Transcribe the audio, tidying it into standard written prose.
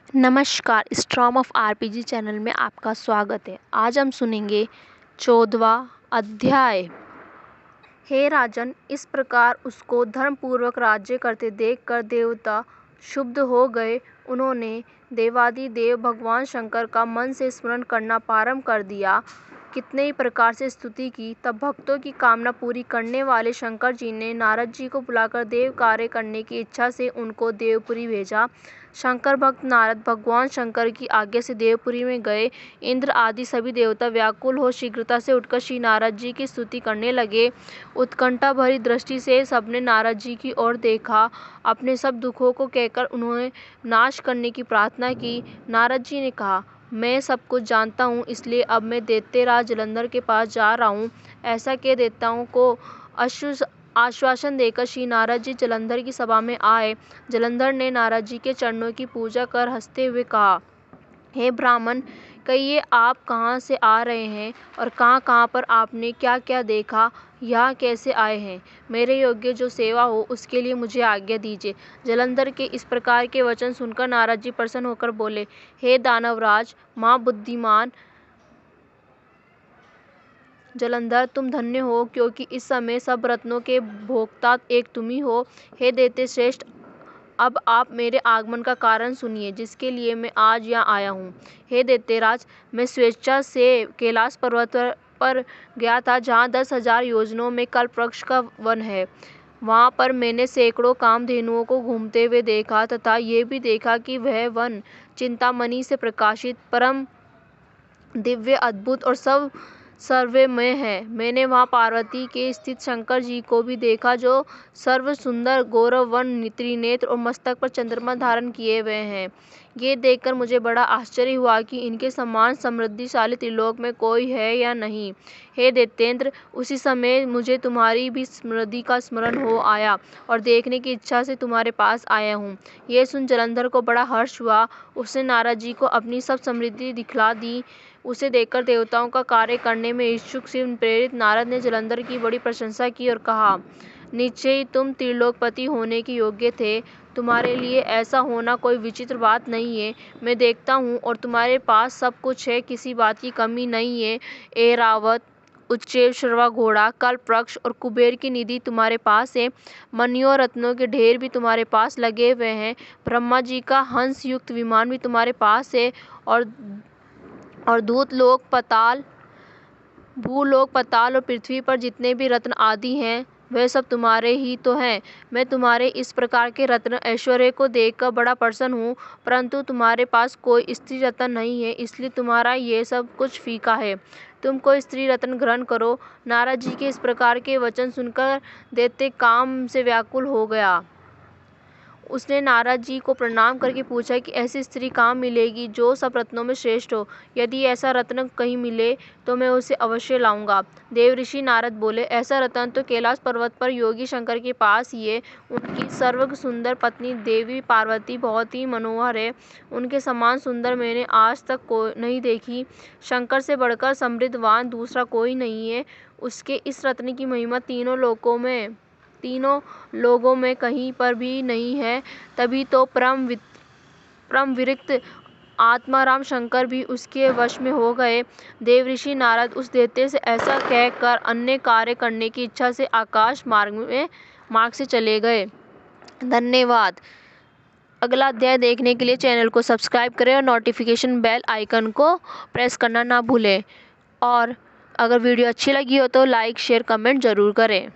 नमस्कार, storm of RPG channel में आपका स्वागत है। आज हम सुनेंगे 14वां अध्याय। हे राजन, इस प्रकार उसको धर्मपूर्वक राज्य करते देखकर देवता क्षुब्ध हो गए। उन्होंने देवादिदेव भगवान शंकर का मन से स्मरण करना प्रारंभ कर दिया। कितने ही प्रकार से स्तुति की। तब भक्तों की कामना पूरी करने वाले शंकर जी ने नारद जी को बुलाकर देव कार्य करने की इच्छा से उनको देवपुरी भेजा। शंकर भक्त नारद भगवान शंकर की आज्ञा से देवपुरी में गए। इंद्र आदि सभी देवता व्याकुल हो शीघ्रता से उठकर श्री नारद जी की स्तुति करने लगे। उत्कंठा भरी दृष्टि से सबने नारद जी की ओर देखा। अपने सब दुखों को कहकर उन्होंने नाश करने की प्रार्थना की। नारद जी ने कहा, मैं सब कुछ जानता हूँ, इसलिए अब मैं दैत्यराज जलंधर के पास जा रहा हूँ। ऐसा कह देवताओं को आश्वासन देकर श्री नारद जी जलंधर की सभा में आए। जलंधर ने नारद जी के चरणों की पूजा कर हंसते हुए कहा, हे ब्राह्मण, कहिए आप कहाँ से आ रहे हैं और कहाँ कहाँ पर आपने क्या क्या देखा, यहाँ कैसे आए हैं। मेरे योग्य जो सेवा हो उसके लिए मुझे आज्ञा दीजिए। जलंधर के इस प्रकार के वचन सुनकर नारद जी प्रसन्न होकर बोले, हे दानवराज महाबुद्धिमान जलंधर, तुम धन्य हो, क्योंकि इस समय सब रत्नों के भोक्ता एक तुम ही हो। हे दैत्य श्रेष्ठ, अब आप मेरे आगमन का कारण सुनिए, जिसके लिए मैं आज यहाँ आया हूँ। हे दैत्यराज, मैं स्वेच्छा से कैलाश पर्वत पर गया था, जहाँ 10,000 योजनों में कल्पवृक्ष का वन है। वहाँ पर मैंने सैकड़ों कामधेनुओं को घूमते हुए देखा तथा ये भी देखा कि वह वन चिंतामणि से प्रकाशित परम दिव्य, अद्भुत और सब सर्वमय है। मैंने वहाँ पार्वती के स्थित शंकर जी को भी देखा, जो सर्व सुंदर गौरवन त्रिनेत्र और मस्तक पर चंद्रमा धारण किए हुए हैं। ये देखकर मुझे बड़ा आश्चर्य हुआ कि इनके समान समृद्धिशाली त्रिलोक में कोई है या नहीं। हे दैत्येंद्र, उसी समय मुझे तुम्हारी भी समृद्धि का स्मरण हो आया और देखने की इच्छा से तुम्हारे पास आया हूँ। यह सुन जलंधर को बड़ा हर्ष हुआ। उसने नारद जी को अपनी सब समृद्धि दिखला दी। उसे देखकर देवताओं का कार्य करने में इच्छुक से प्रेरित नारद ने जलंधर की बड़ी प्रशंसा की और कहा, निश्चय ही तुम त्रिलोकपति होने के योग्य थे। तुम्हारे लिए ऐसा होना कोई विचित्र बात नहीं है। मैं देखता हूँ और तुम्हारे पास सब कुछ है, किसी बात की कमी नहीं है। ऐरावत, उच्चैः श्रवा घोड़ा, कल्पवृक्ष और कुबेर की निधि तुम्हारे पास है। मणियों और रत्नों के ढेर भी तुम्हारे पास लगे हुए हैं। ब्रह्मा जी का हंस युक्त विमान भी तुम्हारे पास है और दूत लोक, पाताल, भूलोक, पाताल और पृथ्वी पर जितने भी रत्न आदि हैं, वह सब तुम्हारे ही तो हैं। मैं तुम्हारे इस प्रकार के रत्न ऐश्वर्य को देखकर बड़ा प्रसन्न हूँ, परंतु तुम्हारे पास कोई स्त्री रत्न नहीं है, इसलिए तुम्हारा ये सब कुछ फीका है। तुम कोई स्त्री रत्न ग्रहण करो। नारद जी के इस प्रकार के वचन सुनकर दैत्य काम से व्याकुल हो गया। उसने नारद जी को प्रणाम करके पूछा कि ऐसी स्त्री कहाँ मिलेगी जो सब रत्नों में श्रेष्ठ हो। यदि ऐसा रत्न कहीं मिले तो मैं उसे अवश्य लाऊंगा। देवऋषि नारद बोले, ऐसा रत्न तो कैलाश पर्वत पर योगी शंकर के पास ही है। उनकी सर्व सुंदर पत्नी देवी पार्वती बहुत ही मनोहर है। उनके समान सुंदर मैंने आज तक नहीं देखी। शंकर से बढ़कर समृद्धवान दूसरा कोई नहीं है। उसके इस रत्न की महिमा तीनों लोगों में कहीं पर भी नहीं है। तभी तो परम विरक्त आत्माराम शंकर भी उसके वश में हो गए। देवऋषि नारद उस दैत्य से ऐसा कहकर अन्य कार्य करने की इच्छा से आकाश मार्ग से चले गए। धन्यवाद। अगला अध्याय देखने के लिए चैनल को सब्सक्राइब करें और नोटिफिकेशन बेल आइकन को प्रेस करना ना भूलें। और अगर वीडियो अच्छी लगी हो तो लाइक, शेयर, कमेंट ज़रूर करें।